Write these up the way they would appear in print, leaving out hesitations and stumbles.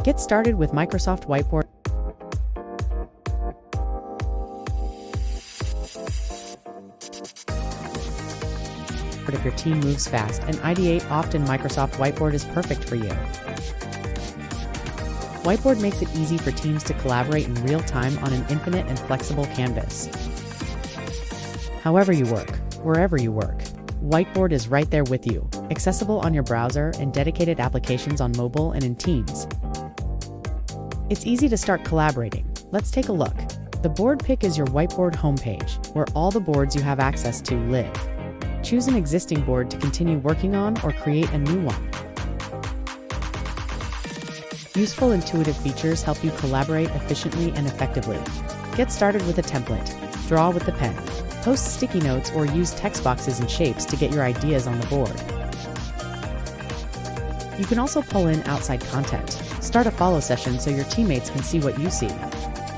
Get started with Microsoft Whiteboard. If your team moves fast and ideate often, Microsoft Whiteboard is perfect for you. Whiteboard makes it easy for teams to collaborate in real time on an infinite and flexible canvas. However you work, wherever you work, Whiteboard is right there with you, accessible on your browser and dedicated applications on mobile and in Teams. It's easy to start collaborating. Let's take a look. The board pick is your Whiteboard homepage, where all the boards you have access to live. Choose an existing board to continue working on or create a new one. Useful, intuitive features help you collaborate efficiently and effectively. Get started with a template. Draw with the pen. Post sticky notes or use text boxes and shapes to get your ideas on the board. You can also pull in outside content. Start a follow session so your teammates can see what you see.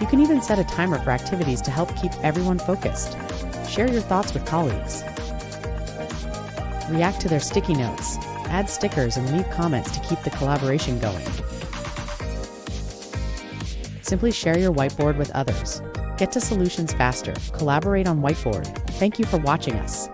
You can even set a timer for activities to help keep everyone focused. Share your thoughts with colleagues. React to their sticky notes. Add stickers and leave comments to keep the collaboration going. Simply share your whiteboard with others. Get to solutions faster. Collaborate on Whiteboard. Thank you for watching us.